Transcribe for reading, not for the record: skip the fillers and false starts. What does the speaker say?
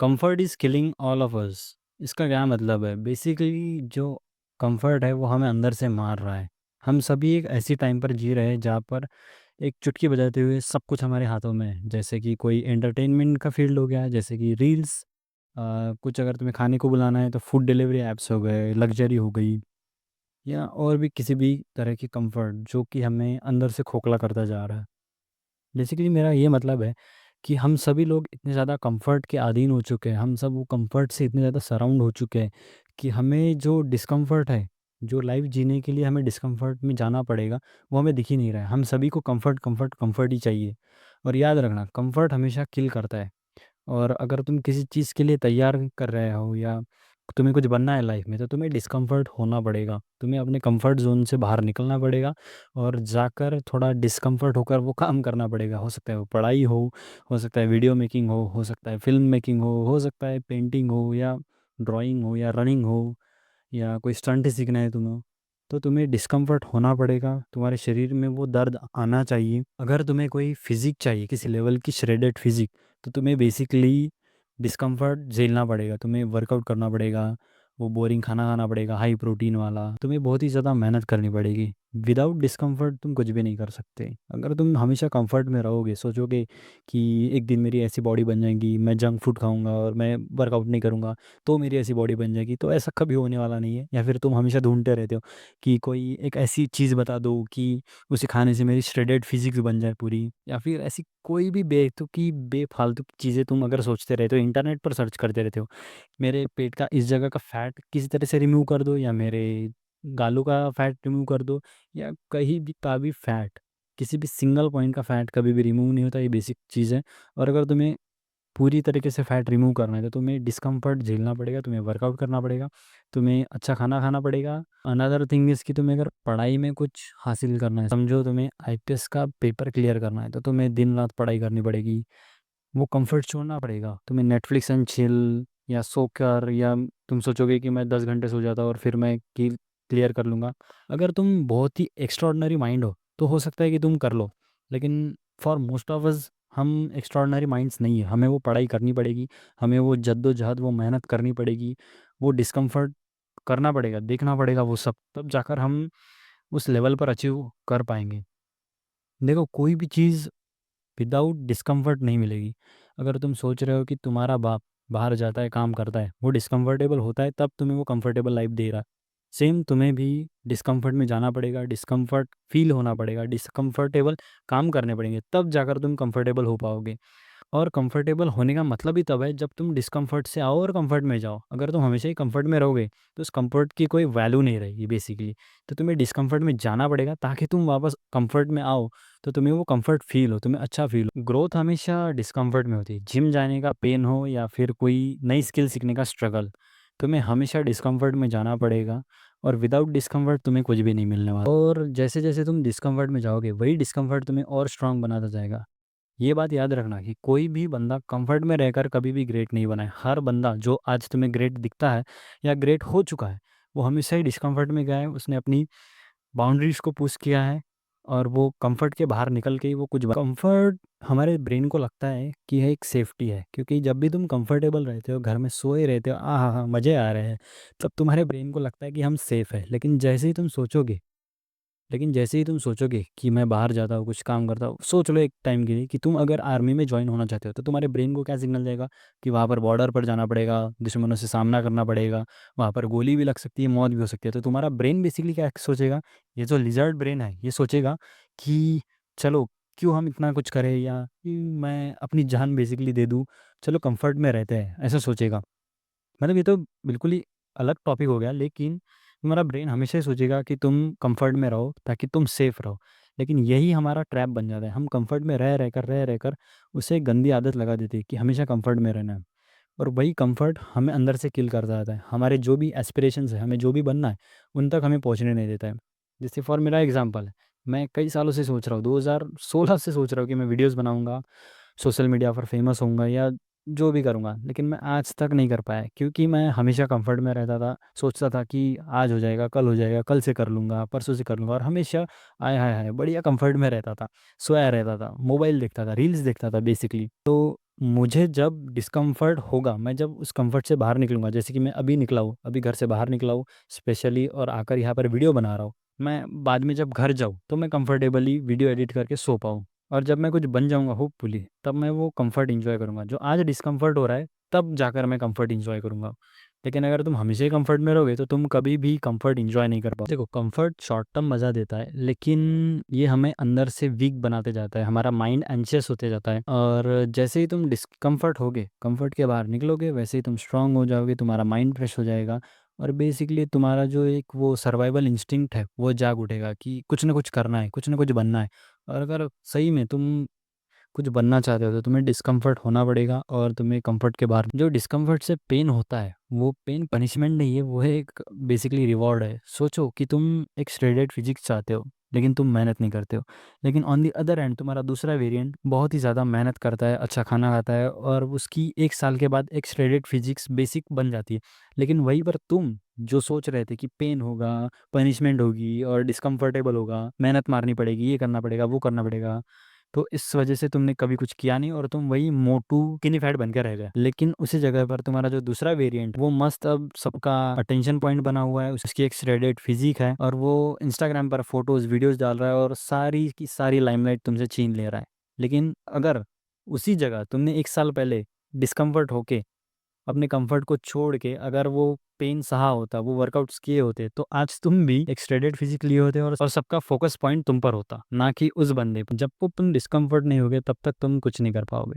Comfort is killing all of us. इसका क्या मतलब है? बेसिकली जो कंफर्ट है वो हमें अंदर से मार रहा है। हम सभी एक ऐसी टाइम पर जी रहे हैं जहाँ पर एक चुटकी बजाते हुए सब कुछ हमारे हाथों में है। जैसे कि कोई एंटरटेनमेंट का फील्ड हो गया, जैसे कि रील्स, कुछ अगर तुम्हें खाने को बुलाना है तो फूड डिलीवरी ऐप्स हो गए, लग्जरी हो गई, या और भी किसी भी तरह की कंफर्ट जो कि हमें अंदर से खोखला करता जा रहा है। बेसिकली मेरा ये मतलब है कि हम सभी लोग इतने ज़्यादा कंफर्ट के अधीन हो चुके हैं, हम सब वो कंफर्ट से इतने ज़्यादा सराउंड हो चुके हैं कि हमें जो डिस्कम्फर्ट है, जो लाइफ जीने के लिए हमें डिस्कम्फर्ट में जाना पड़ेगा, वो हमें दिख ही नहीं रहा है। हम सभी को कंफर्ट कंफर्ट कंफर्ट ही चाहिए। और याद रखना, कंफर्ट हमेशा किल करता है। और अगर तुम किसी चीज़ के लिए तैयार कर रहे हो या तुम्हें कुछ बनना है लाइफ में, तो तुम्हें डिस्कम्फर्ट होना पड़ेगा, तुम्हें अपने कंफर्ट जोन से बाहर निकलना पड़ेगा और जाकर थोड़ा डिस्कम्फर्ट होकर वो काम करना पड़ेगा। हो सकता है वो पढ़ाई हो सकता है वीडियो मेकिंग हो सकता है फिल्म मेकिंग हो सकता है पेंटिंग हो या ड्राइंग हो या रनिंग हो या कोई स्टंट सीखना है तुम्हें, तो तुम्हें डिस्कम्फर्ट होना पड़ेगा, तुम्हारे शरीर में वो दर्द आना चाहिए। अगर तुम्हें कोई फिजिक चाहिए, किसी लेवल की श्रेडेड फिजिक, तो तुम्हें बेसिकली डिस्कम्फर्ट झेलना पड़ेगा, तुम्हें वर्कआउट करना पड़ेगा, वो बोरिंग खाना खाना पड़ेगा हाई प्रोटीन वाला, तुम्हें बहुत ही ज़्यादा मेहनत करनी पड़ेगी। विदाउट डिस्कम्फर्ट तुम कुछ भी नहीं कर सकते। अगर तुम हमेशा कंफर्ट में रहोगे, सोचोगे कि एक दिन मेरी ऐसी बॉडी बन जाएगी, मैं जंक फूड खाऊंगा और मैं वर्कआउट नहीं करूंगा तो मेरी ऐसी बॉडी बन जाएगी, तो ऐसा कभी होने वाला नहीं है। या फिर तुम हमेशा ढूंढते रहते हो कि कोई एक ऐसी चीज़ बता दो कि उसे खाने से मेरी श्रेडेड फिजिक्स बन जाए पूरी, या फिर ऐसी कोई भी बेतुकी बेफालतू की चीज़ें तुम अगर सोचते रहते हो, इंटरनेट पर सर्च करते रहते हो, मेरे पेट का इस जगह का फैट किसी तरह से रिमूव कर दो, या मेरे गालों का फैट रिमूव कर दो, या कहीं भी का भी फैट, किसी भी सिंगल पॉइंट का फैट कभी भी रिमूव नहीं होता। ये बेसिक चीज़ है। और अगर तुम्हें पूरी तरीके से फैट रिमूव करना है तो तुम्हें डिस्कम्फर्ट झेलना पड़ेगा, तुम्हें वर्कआउट करना पड़ेगा, तुम्हें अच्छा खाना खाना पड़ेगा। अनदर थिंग इज़ कि तुम्हें अगर पढ़ाई में कुछ हासिल करना है, समझो तुम्हें आईपीएस का पेपर क्लियर करना है, तो तुम्हें दिन रात पढ़ाई करनी पड़ेगी, वो कंफर्ट छोड़ना पड़ेगा। तुम्हें नेटफ्लिक्स एंड चिल या सोकर, या तुम सोचोगे कि मैं 10 घंटे सो जाता और फिर मैं क्लियर कर लूँगा। अगर तुम बहुत ही एक्स्ट्रॉर्डनरी माइंड हो तो हो सकता है कि तुम कर लो, लेकिन फॉर मोस्ट ऑफ अस हम एक्स्ट्रॉर्डनरी माइंड्स नहीं है। हमें वो पढ़ाई करनी पड़ेगी, हमें वो जद्दोजहद वो मेहनत करनी पड़ेगी, वो डिस्कम्फर्ट करना पड़ेगा, देखना पड़ेगा वो सब, तब जाकर हम उस लेवल पर अचीव कर पाएंगे। देखो, कोई भी चीज़ विदाउट डिस्कम्फर्ट नहीं मिलेगी। अगर तुम सोच रहे हो कि तुम्हारा बाप बाहर जाता है काम करता है, वो डिस्कम्फर्टेबल होता है तब तुम्हें वो कंफर्टेबल लाइफ दे रहा है, सेम तुम्हें भी डिस्कम्फर्ट में जाना पड़ेगा, डिस्कम्फर्ट फील होना पड़ेगा, डिस्कम्फर्टेबल काम करने पड़ेंगे, तब जाकर तुम कंफर्टेबल हो पाओगे। और कंफर्टेबल होने का मतलब ही तब है जब तुम डिस्कम्फर्ट से आओ और कंफर्ट में जाओ। अगर तुम हमेशा ही कंफर्ट में रहोगे तो उस कंफर्ट की कोई वैल्यू नहीं रहेगी बेसिकली। तो तुम्हें डिस्कम्फर्ट में जाना पड़ेगा ताकि तुम वापस कंफर्ट में आओ, तो तुम्हें वो कंफर्ट फील हो, तुम्हें अच्छा फील हो। ग्रोथ हमेशा डिस्कम्फर्ट में होती है। जिम जाने का पेन हो या फिर कोई नई स्किल सीखने का स्ट्रगल, तुम्हें हमेशा डिस्कम्फर्ट में जाना पड़ेगा। और विदाउट डिस्कम्फर्ट तुम्हें कुछ भी नहीं मिलने वाला। और जैसे जैसे तुम डिस्कम्फर्ट में जाओगे, वही डिस्कम्फर्ट तुम्हें और स्ट्रांग बनाता जाएगा। ये बात याद रखना कि कोई भी बंदा कंफर्ट में रहकर कभी भी ग्रेट नहीं बना है। हर बंदा जो आज तुम्हें ग्रेट दिखता है या ग्रेट हो चुका है, वो हमेशा ही डिस्कम्फर्ट में गया है, उसने अपनी बाउंड्रीज को पुश किया है और वो कंफर्ट के बाहर निकल के ही वो कुछ कंफर्ट हमारे ब्रेन को लगता है कि यह एक सेफ्टी है, क्योंकि जब भी तुम कंफर्टेबल रहते हो, घर में सोए रहते हो, हाँ हाँ मज़े आ रहे हैं, तब तुम्हारे ब्रेन को लगता है कि हम सेफ़ है। लेकिन जैसे ही तुम सोचोगे कि मैं बाहर जाता हूँ, कुछ काम करता हूँ, सोच लो एक टाइम के लिए कि तुम अगर आर्मी में ज्वाइन होना चाहते हो, तो तुम्हारे ब्रेन को क्या सिग्नल जाएगा कि वहाँ पर बॉर्डर पर जाना पड़ेगा, दुश्मनों से सामना करना पड़ेगा, वहाँ पर गोली भी लग सकती है, मौत भी हो सकती है। तो तुम्हारा ब्रेन बेसिकली क्या सोचेगा, ये जो लिजर्ड ब्रेन है ये सोचेगा कि चलो, क्यों हम इतना कुछ करें, या कि मैं अपनी जान बेसिकली दे दूँ, चलो कंफर्ट में रहते हैं, ऐसा सोचेगा। मतलब ये तो बिल्कुल ही अलग टॉपिक हो गया, लेकिन तुम्हारा ब्रेन हमेशा ही सोचेगा कि तुम कंफर्ट में रहो ताकि तुम सेफ रहो। लेकिन यही हमारा ट्रैप बन जाता है। हम कंफर्ट में रह रहकर उसे एक गंदी आदत लगा देती है कि हमेशा कंफर्ट में रहना है। और वही कंफर्ट हमें अंदर से किल करता जाता है। हमारे जो भी एस्पिरेशंस है, हमें जो भी बनना है, उन तक हमें पहुंचने नहीं देता है। जैसे फॉर मेरा एग्जांपल है, मैं कई सालों से सोच रहा हूँ, 2016 से सोच रहा हूँ कि मैं वीडियोस बनाऊंगा, सोशल मीडिया पर फेमस होऊंगा या जो भी करूँगा, लेकिन मैं आज तक नहीं कर पाया क्योंकि मैं हमेशा कंफर्ट में रहता था। सोचता था कि आज हो जाएगा, कल से कर लूँगा, परसों से कर लूँगा, और हमेशा आय हाय हाय बढ़िया कंफर्ट में रहता था, सोया रहता था, मोबाइल देखता था, रील्स देखता था बेसिकली। तो मुझे जब डिस्कम्फर्ट होगा, मैं जब उस कम्फर्ट से बाहर निकलूँगा, जैसे कि मैं अभी निकला हूँ, अभी घर से बाहर निकला हूँ स्पेशली, और आकर यहाँ पर वीडियो बना रहा हूँ। मैं बाद में जब घर जाऊँ, तो मैं कंफर्टेबली वीडियो एडिट करके सो पाऊँ, और जब मैं कुछ बन जाऊँगा होपफुली, तब मैं वो कम्फर्ट एन्जॉय करूँगा। जो आज डिस्कम्फर्ट हो रहा है, तब जाकर मैं कम्फर्ट एन्जॉय करूँगा। लेकिन अगर तुम हमेशा ही कम्फर्ट में रहोगे, तो तुम कभी भी कम्फर्ट एन्जॉय नहीं कर पाओगे। देखो, कम्फर्ट शॉर्ट टर्म मज़ा देता है, लेकिन ये हमें अंदर से वीक बनाते जाता है, हमारा माइंड एंशियस होते जाता है, और जैसे ही तुम डिस्कम्फर्ट होगे, कम्फर्ट के बाहर निकलोगे, वैसे ही तुम स्ट्रांग हो जाओगे, तुम्हारा माइंड फ्रेश हो जाएगा, और बेसिकली तुम्हारा जो एक वो सर्वाइवल इंस्टिंक्ट है, वो जाग उठेगा कि कुछ ना कुछ करना है, कुछ ना कुछ बनना है। और अगर सही में तुम कुछ बनना चाहते हो, तो तुम्हें डिस्कम्फर्ट होना पड़ेगा, और तुम्हें कंफर्ट के बाहर जो डिस्कम्फर्ट से पेन होता है, वो पेन पनिशमेंट नहीं है, वो है एक बेसिकली रिवॉर्ड है। सोचो कि तुम एक श्रेडेड फिजिक्स चाहते हो, लेकिन तुम मेहनत नहीं करते हो। लेकिन ऑन दी अदर एंड तुम्हारा दूसरा वेरिएंट बहुत ही ज़्यादा मेहनत करता है, अच्छा खाना खाता है, और उसकी 1 साल के बाद एक श्रेडेड फिजिक्स बेसिक बन जाती है। लेकिन वहीं पर तुम जो सोच रहे थे कि पेन होगा, पनिशमेंट होगी, और डिस्कम्फर्टेबल होगा, मेहनत मारनी पड़ेगी, ये करना पड़ेगा, वो करना पड़ेगा, तो इस वजह से तुमने कभी कुछ किया नहीं, और तुम वही मोटू स्किनी फैट बन के रह गए। लेकिन उसी जगह पर तुम्हारा जो दूसरा वेरिएंट, वो मस्त अब सबका अटेंशन पॉइंट बना हुआ है, उसकी एक श्रेडेड फिजिक है, और वो इंस्टाग्राम पर फोटोज वीडियोस डाल रहा है, और सारी की सारी लाइमलाइट तुमसे छीन ले रहा है। लेकिन अगर उसी जगह तुमने 1 साल पहले डिस्कम्फर्ट होके, अपने कंफर्ट को छोड़ के, अगर वो पेन सहा होता, वो वर्कआउट्स किए होते, तो आज तुम भी एक श्रेडेड फिजिक लिए होते, और सबका फोकस पॉइंट तुम पर होता, ना कि उस बंदे पर। जब को तुम डिस्कम्फर्ट नहीं होगे, तब तक तुम कुछ नहीं कर पाओगे।